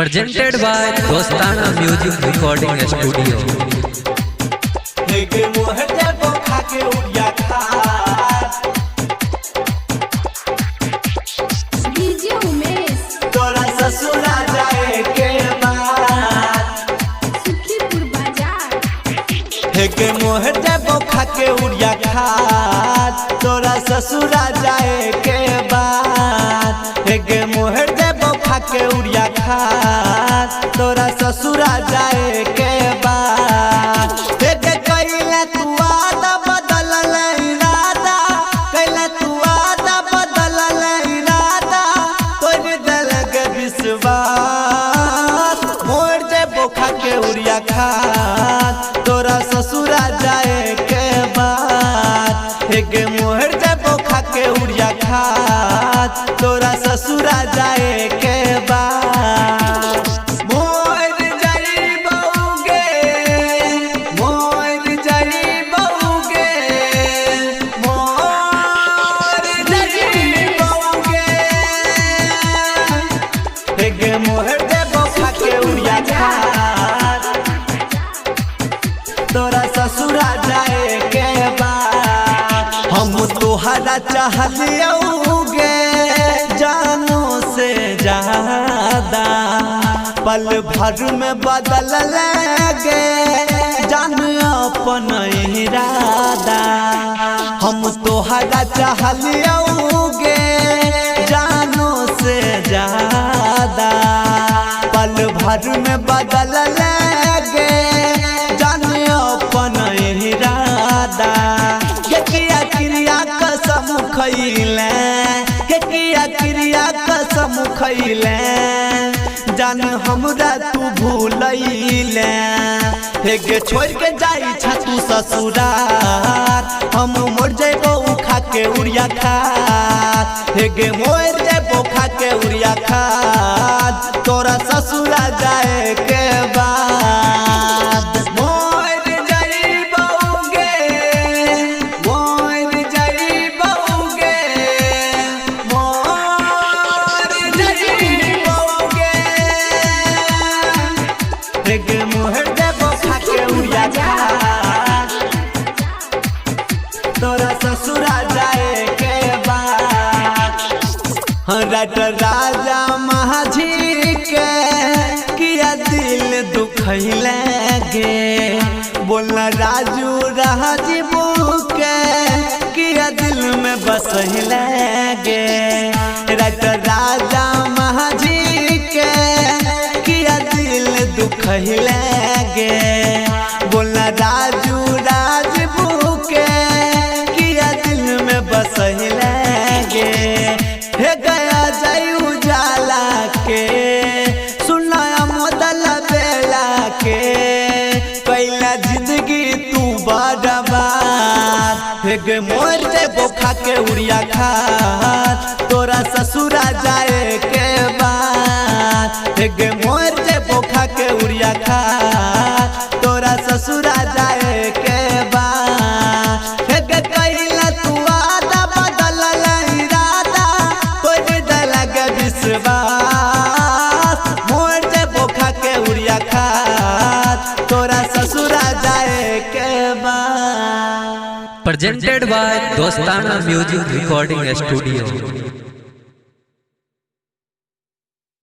presented by Dostana Music Recording Studio। तोरा ससुरा जाए के बाद सुखीपुर बाजार के मोह देबो खाके उड़िया खात तोरा ससुरा जाए के बाद के मोह देबो खाके उड़िया खात तोरा ससुरा जाए के बाद कैले तू आदा बदल इरादा कैले तू आदा बदल इरादा तोर दिल के विश्वास मोर देबो खाके उड़िया खात तोरा ससुरा जाए के बाद के मोहर देबो खाके उड़िया खात तोरा ससुरा जाए के बाद मोर जरी बहुगे मोर जरी बहुगे मोर जरी बहुगे के मोहर देबो खाके उड़िया खात तोरा ससुरा जाए के बाद हम तोहरा चाहलियोगे जानो से ज्यादा पल भर में बदल लगे जान अपन इरादा हम तोहरा चाहलियोगे जानो से ज्यादा पल भर में बदल लगे अपन इरादा किया क्रिया कसम खैले किया क्रिया कसम खैले जान हमरा तू भूलैले हे छोड़ के जाई छ तू ससुरार हम मोर जेबो खाके उड़िया खात हे मोर जेबो खाके उड़िया खात तोरा ससुरा जाए के बाद मोहर देबो खाके उड़िया खात तोरा ससुरा जाए के बाद रट राजा माझी के किया दिल दुखैले गे बोलना राजू राजीबू के किया दिल में बसैले गे रट राजा माझी के किया दिल दुखैले गे बोलना राजू राजबू के किया दिल में बसैले गे हे गया जाई उजाला के सुनाया मोदल बेला के कैला जिंदगी तू बर्बाद हे मोर देबो खाके उड़िया खात तोरा ससुरा जाए के बाद हे मोर देबो खाके उड़िया खात तोरा ससुरा जाए के बाद हे कैला तू आदा बदल इरादा तोर दिल के विश्वास मोर देबो खाके उड़िया खात तोरा ससुरा जाए के बाद Presented by Dostana Music Recording Studio।